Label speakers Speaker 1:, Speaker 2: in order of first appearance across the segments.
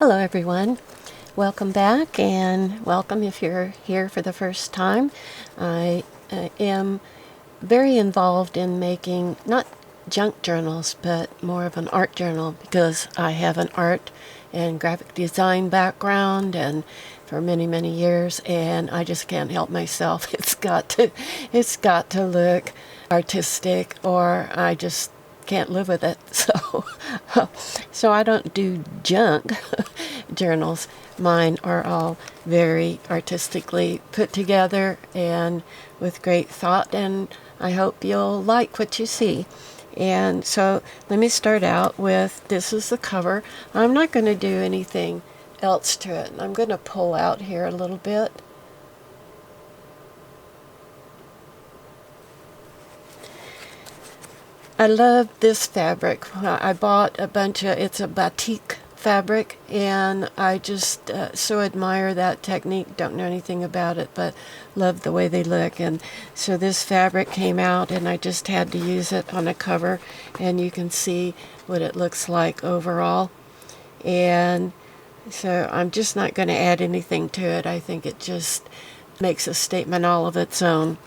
Speaker 1: Hello everyone, welcome back, and welcome if you're here for the first time. I am very involved in making not junk journals but more of an art journal because I have an art and graphic design background and for many years, and I just can't help myself. It's got to look artistic or I just can't live with it. So I don't do junk journals. Mine are all very artistically put together and with great thought, and I hope you'll like what you see. And so let me start out with, this is the cover. I'm not going to do anything else to it. I'm going to pull out here a little bit. I love this fabric. I bought a bunch of, it's a batik fabric, and I just so admire that technique. Don't know anything about it, but love the way they look. And so this fabric came out and I just had to use it on a cover, and you can see what it looks like overall. And so I'm just not going to add anything to it. I think it just makes a statement all of its own,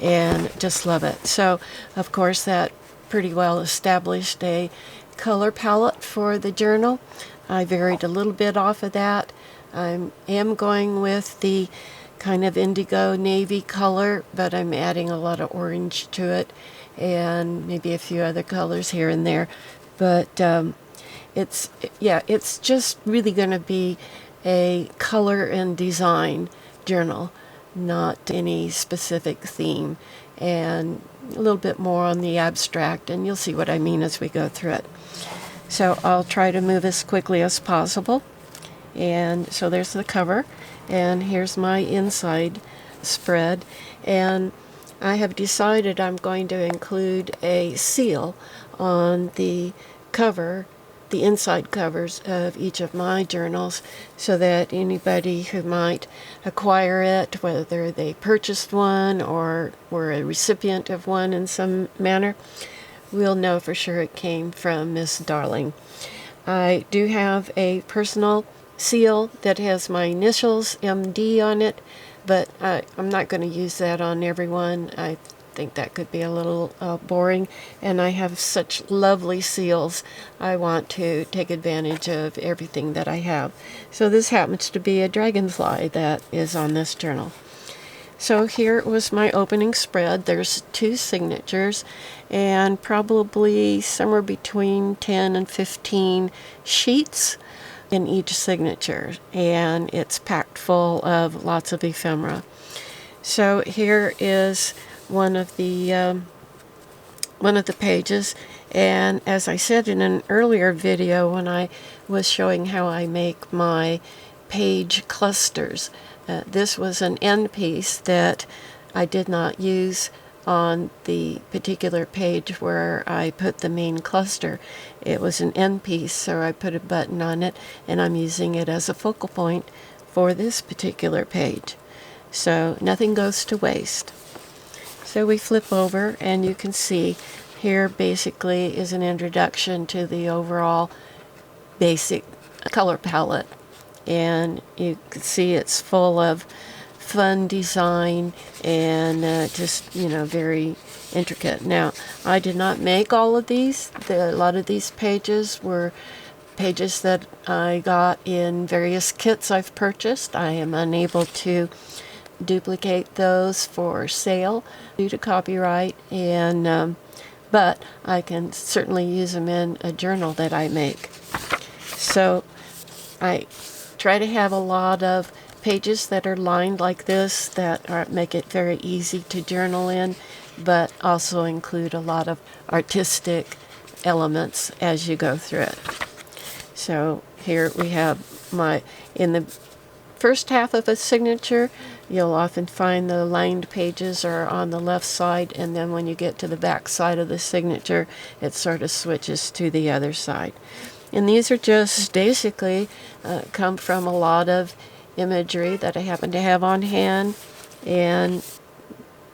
Speaker 1: and just love it. So of course that pretty well established a color palette for the journal. I varied a little bit off of that. I am going with the kind of indigo navy color, but I'm adding a lot of orange to it and maybe a few other colors here and there. But it's just really going to be a color and design journal, not any specific theme, and a little bit more on the abstract, and you'll see what I mean as we go through it. So I'll try to move as quickly as possible. And so there's the cover, and here's my inside spread, and I have decided I'm going to include a seal on the cover, the inside covers of each of my journals, so that anybody who might acquire it, whether they purchased one or were a recipient of one in some manner, will know for sure it came from Miss Darling. I do have a personal seal that has my initials, MD, on it, but I'm not going to use that on everyone. I think that could be a little boring, and I have such lovely seals. I want to take advantage of everything that I have. So this happens to be a dragonfly that is on this journal. So here was my opening spread. There's 2 signatures and probably somewhere between 10 and 15 sheets in each signature, and it's packed full of lots of ephemera. So here is one of the pages, and as I said in an earlier video when I was showing how I make my page clusters, this was an end piece that I did not use on the particular page where I put the main cluster. It was an end piece, so I put a button on it, and I'm using it as a focal point for this particular page. So nothing goes to waste. So we flip over, and you can see here basically is an introduction to the overall basic color palette, and you can see it's full of fun design and just, very intricate. Now, I did not make all of these. A lot of these pages were pages that I got in various kits I've purchased. I am unable to duplicate those for sale due to copyright, and but I can certainly use them in a journal that I make. So I try to have a lot of pages that are lined like this that make it very easy to journal in, but also include a lot of artistic elements as you go through it. So here we have in the first half of a signature, you'll often find the lined pages are on the left side, and then when you get to the back side of the signature, it sort of switches to the other side. And these are just basically come from a lot of imagery that I happen to have on hand and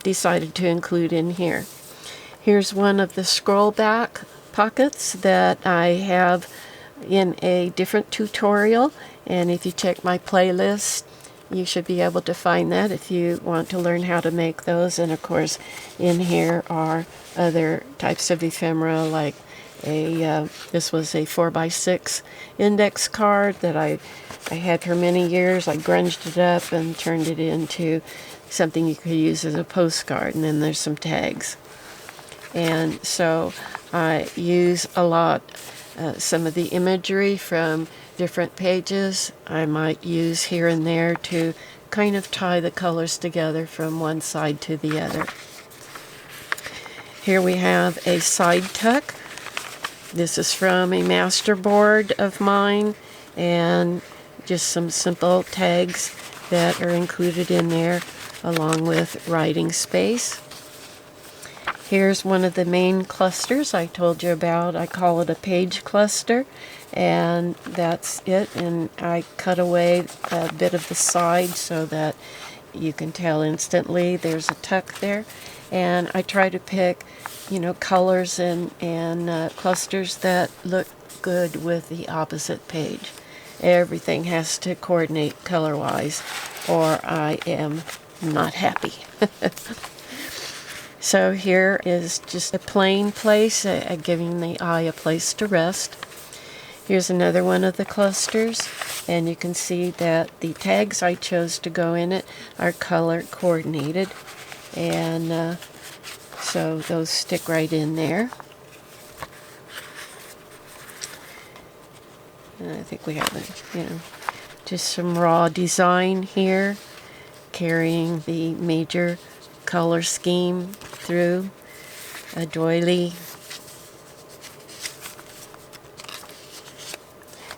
Speaker 1: decided to include in here. Here's one of the scroll back pockets that I have in a different tutorial, and if you check my playlist, you should be able to find that if you want to learn how to make those. And of course, in here are other types of ephemera, like this was a 4x6 index card that I had for many years. I grunged it up and turned it into something you could use as a postcard. And then there's some tags. And so I use a lot some of the imagery from different pages. I might use here and there to kind of tie the colors together from one side to the other. Here we have a side tuck. This is from a masterboard of mine, and just some simple tags that are included in there along with writing space. Here's one of the main clusters I told you about. I call it a page cluster, and that's it. And I cut away a bit of the side so that you can tell instantly there's a tuck there. And I try to pick, colors and clusters that look good with the opposite page. Everything has to coordinate color-wise, or I am not happy. So here is just a plain place, giving the eye a place to rest. Here's another one of the clusters, and you can see that the tags I chose to go in it are color coordinated, and so those stick right in there. And I think we have just some raw design here, carrying the major color scheme through a doily.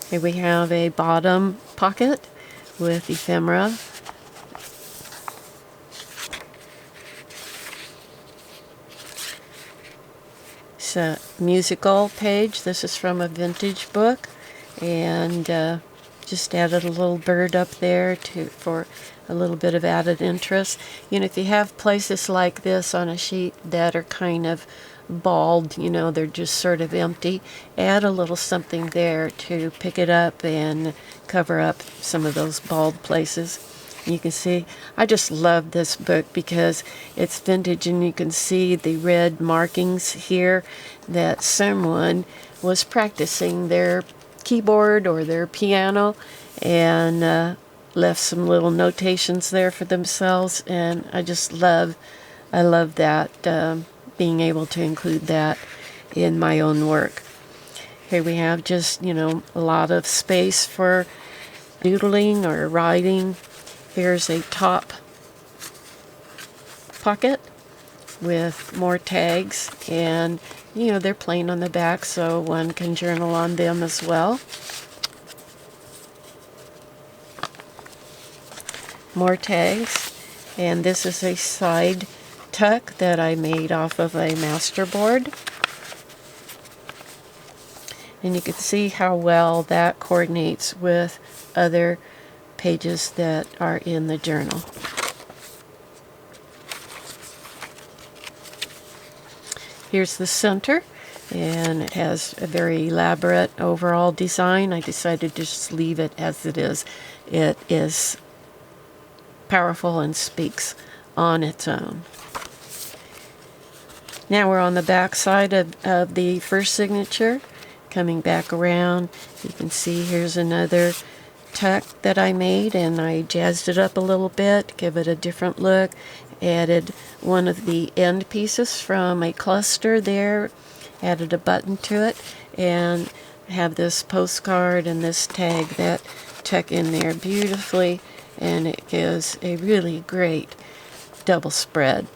Speaker 1: Here we have a bottom pocket with ephemera. It's a musical page. This is from a vintage book, and just added a little bird up there for a little bit of added interest. If you have places like this on a sheet that are kind of bald, they're just sort of empty, add a little something there to pick it up and cover up some of those bald places. You can see, I just love this book because it's vintage, and you can see the red markings here that someone was practicing their keyboard or their piano, and left some little notations there for themselves, and I love that, being able to include that in my own work. Here we have just, a lot of space for doodling or writing. Here's a top pocket with more tags, and they're plain on the back, so one can journal on them as well. More tags, and this is a side tuck that I made off of a masterboard, and you can see how well that coordinates with other pages that are in the journal. Here's the center, and it has a very elaborate overall design. I decided to just leave it as it is. It is powerful and speaks on its own. Now we're on the back side of the first signature. Coming back around, you can see here's another tuck that I made, and I jazzed it up a little bit, give it a different look. Added one of the end pieces from a cluster there, added a button to it, and have this postcard and this tag that tuck in there beautifully, and it gives a really great double spread.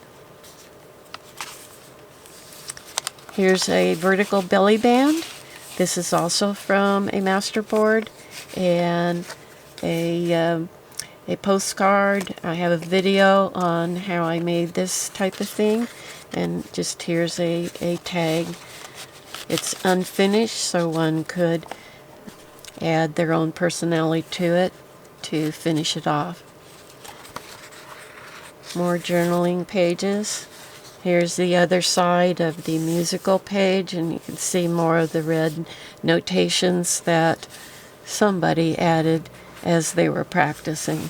Speaker 1: Here's a vertical belly band. This is also from a masterboard, and a postcard. I have a video on how I made this type of thing, and just here's a tag. It's unfinished, so one could add their own personality to it to finish it off. More journaling pages. Here's the other side of the musical page, and you can see more of the red notations that somebody added as they were practicing.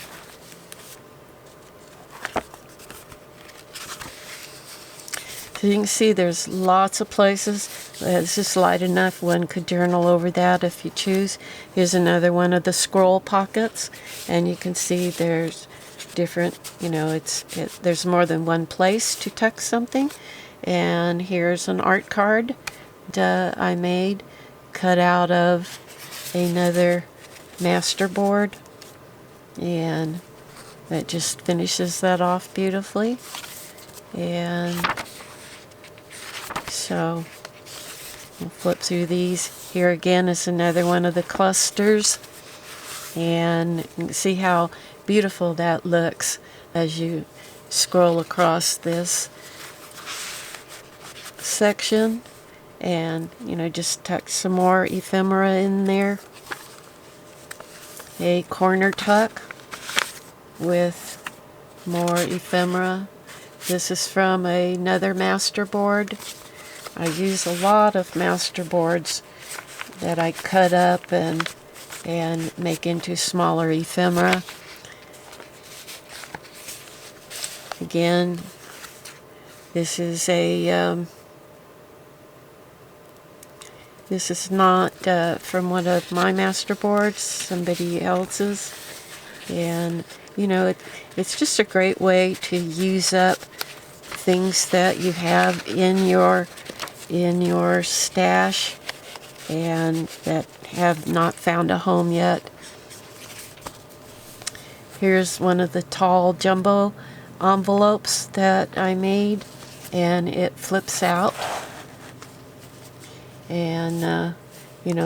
Speaker 1: So you can see there's lots of places. It's just light enough one could journal over that if you choose. Here's another one of the scroll pockets, and you can see there's different, there's more than one place to tuck something. And here's an art card that I made, cut out of another masterboard, and that just finishes that off beautifully. And so we'll flip through these. Here again is another one of the clusters, and you can see how beautiful that looks as you scroll across this section, and just tuck some more ephemera in there. A corner tuck with more ephemera. This is from another masterboard. I use a lot of masterboards that I cut up and make into smaller ephemera. Again, this is this is not from one of my masterboards, somebody else's, and it's just a great way to use up things that you have in your stash and that have not found a home yet. Here's one of the tall jumbo envelopes that I made, and it flips out, and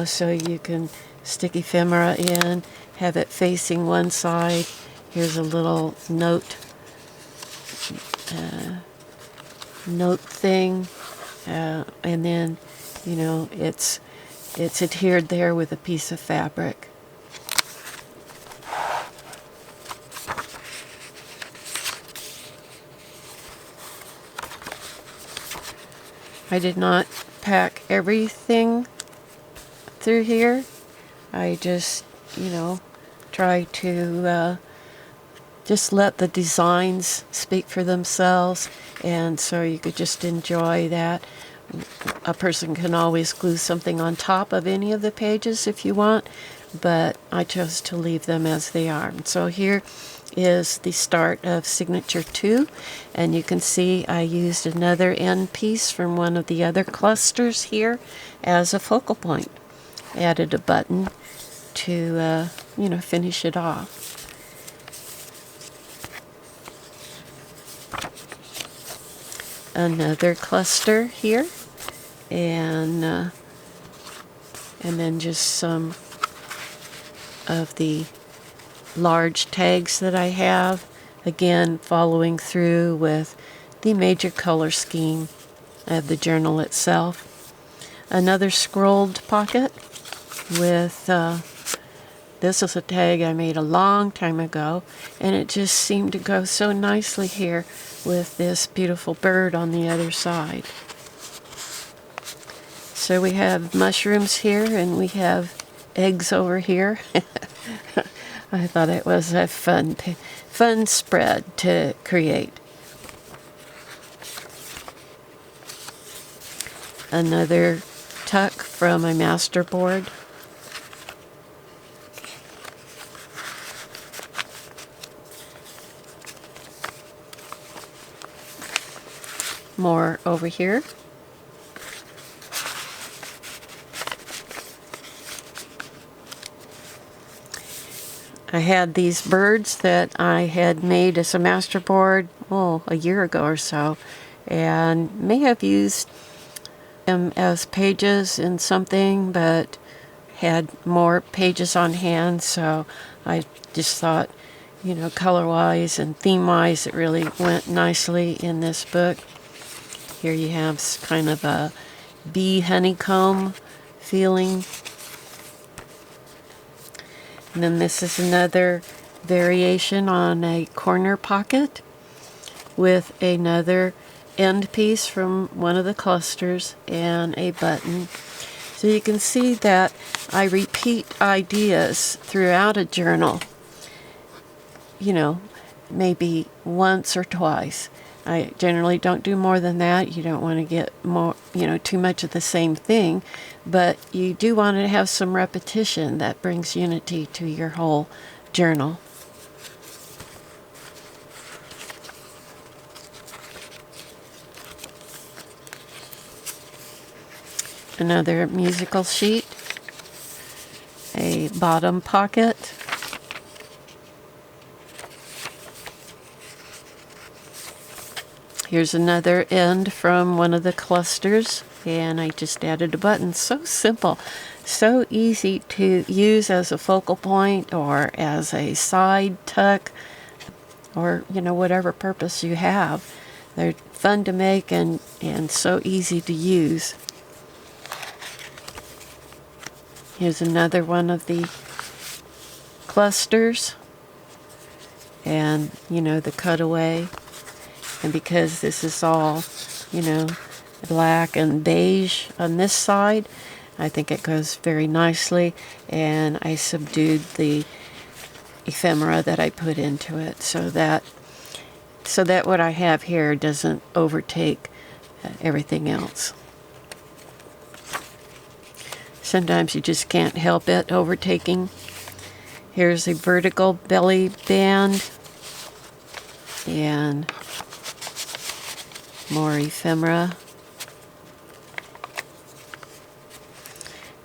Speaker 1: so you can stick ephemera in, have it facing one side. Here's a little note thing, and then it's adhered there with a piece of fabric. I did not pack everything through here. I just try to just let the designs speak for themselves, and so you could just enjoy that. A person can always glue something on top of any of the pages if you want, but I chose to leave them as they are. And so here is the start of Signature 2, and you can see I used another end piece from one of the other clusters here as a focal point. Added a button to finish it off. Another cluster here, and then just some of the large tags that I have, again following through with the major color scheme of the journal itself. Another scrolled pocket with this is a tag I made a long time ago, and it just seemed to go so nicely here with this beautiful bird on the other side. So we have mushrooms here, and we have eggs over here. I thought it was a fun spread to create. Another tuck from a masterboard. More over here. I had these birds that I had made as a masterboard, a year ago or so, and may have used them as pages in something, but had more pages on hand, so I just thought, color-wise and theme-wise, it really went nicely in this book. Here you have kind of a bee honeycomb feeling. And then this is another variation on a corner pocket with another end piece from one of the clusters and a button. So you can see that I repeat ideas throughout a journal, you know, maybe once or twice. I generally don't do more than that. You don't want to get more, too much of the same thing, but you do want to have some repetition that brings unity to your whole journal. Another musical sheet, a bottom pocket, here's another end from one of the clusters, and I just added a button. So simple, so easy to use as a focal point or as a side tuck, or whatever purpose you have. They're fun to make and so easy to use. Here's another one of the clusters, and the cutaway. And because this is all black and beige on this side, I think it goes very nicely, and I subdued the ephemera that I put into it so that what I have here doesn't overtake everything else. Sometimes you just can't help it overtaking. Here's a vertical belly band and more ephemera.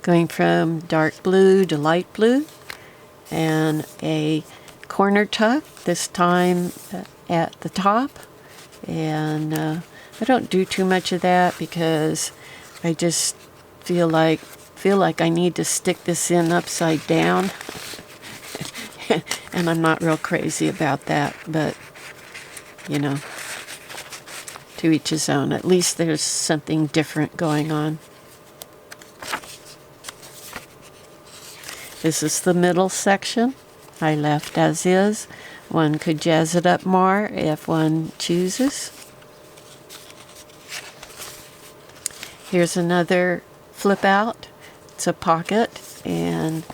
Speaker 1: Going from dark blue to light blue, and a corner tuck, this time at the top. And I don't do too much of that because I just feel like I need to stick this in upside down. And I'm not real crazy about that, but to each his own. At least there's something different going on. This is the middle section. I left as is. One could jazz it up more if one chooses. Here's another flip out. It's a pocket, and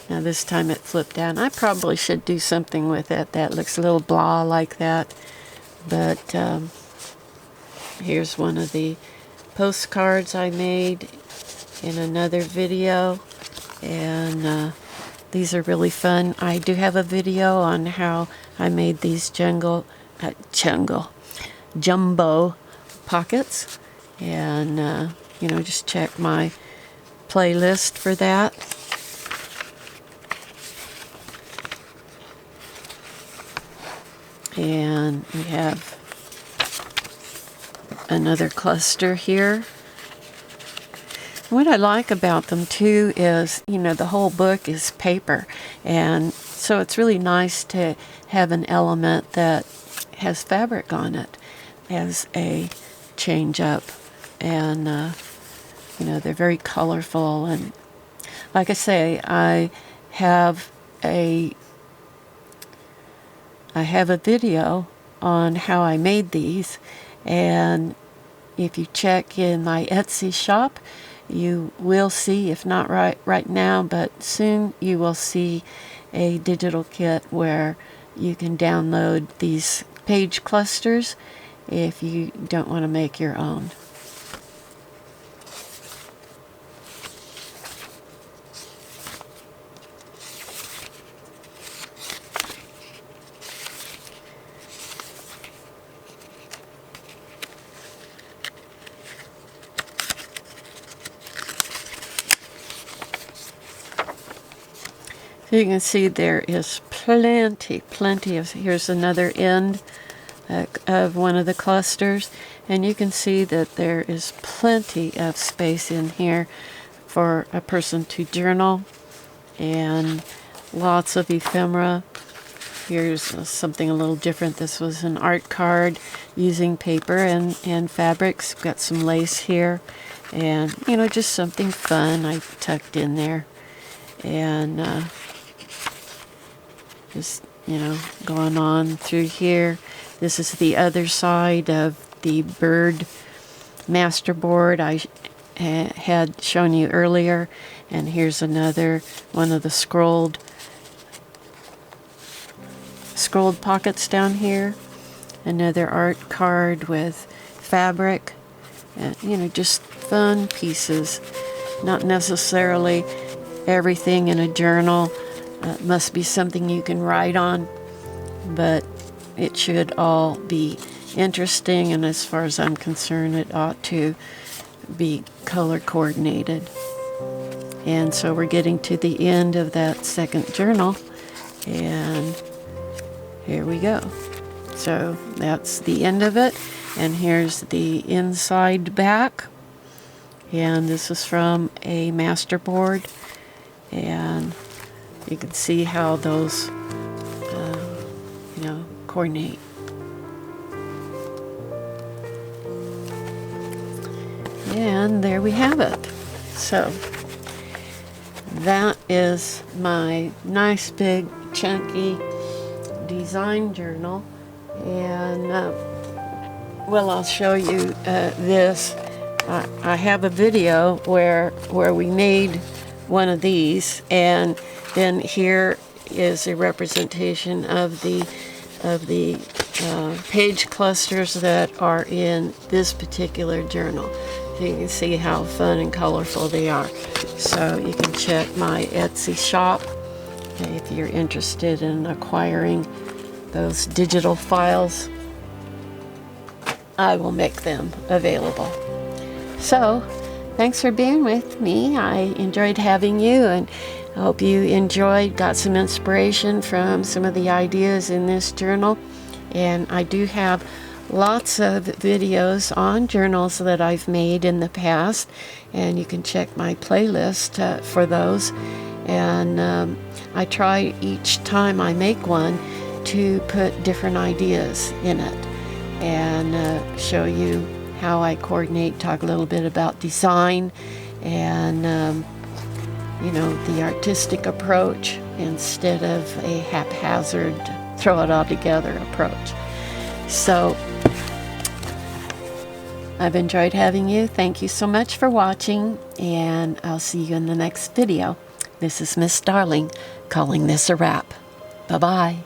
Speaker 1: now this time it flipped down. I probably should do something with it that looks a little blah like that, but here's one of the postcards I made in another video, and these are really fun. I do have a video on how I made these jumbo pockets, and just check my playlist for that. And we have another cluster here. What I like about them too is, the whole book is paper, and so it's really nice to have an element that has fabric on it as a change up. And they're very colorful, and like I say, I have a video on how I made these, and if you check in my Etsy shop, you will see, if not right now, but soon, you will see a digital kit where you can download these page clusters if you don't want to make your own. So you can see there is plenty of, here's another end of one of the clusters, and you can see that there is plenty of space in here for a person to journal, and lots of ephemera. Here's something a little different. This was an art card using paper and fabrics. Got some lace here, and just something fun I tucked in there. And just going on through here. This is the other side of the bird masterboard I had shown you earlier. And here's another one of the scrolled pockets down here. Another art card with fabric. You know, just fun pieces. Not necessarily everything in a journal must be something you can write on, but it should all be interesting, and as far as I'm concerned, it ought to be color coordinated. And so we're getting to the end of that second journal, and here we go. So that's the end of it, and here's the inside back, and this is from a masterboard, and you can see how those you know, coordinate. And there we have it. So that is my nice big chunky design journal, and well, I'll show you this. I have a video where we made one of these, and then here is a representation of the page clusters that are in this particular journal. So you can see how fun and colorful they are. So you can check my Etsy shop if you're interested in acquiring those digital files. I will make them available. So thanks for being with me. I enjoyed having you, and I hope you enjoyed, got some inspiration from some of the ideas in this journal. And I do have lots of videos on journals that I've made in the past, and you can check my playlist for those. And I try each time I make one to put different ideas in it and show you how I coordinate, talk a little bit about design and you know, the artistic approach instead of a haphazard, throw it all together approach. So I've enjoyed having you. Thank you so much for watching, and I'll see you in the next video. This is Miss Darling calling this a wrap. Bye-bye.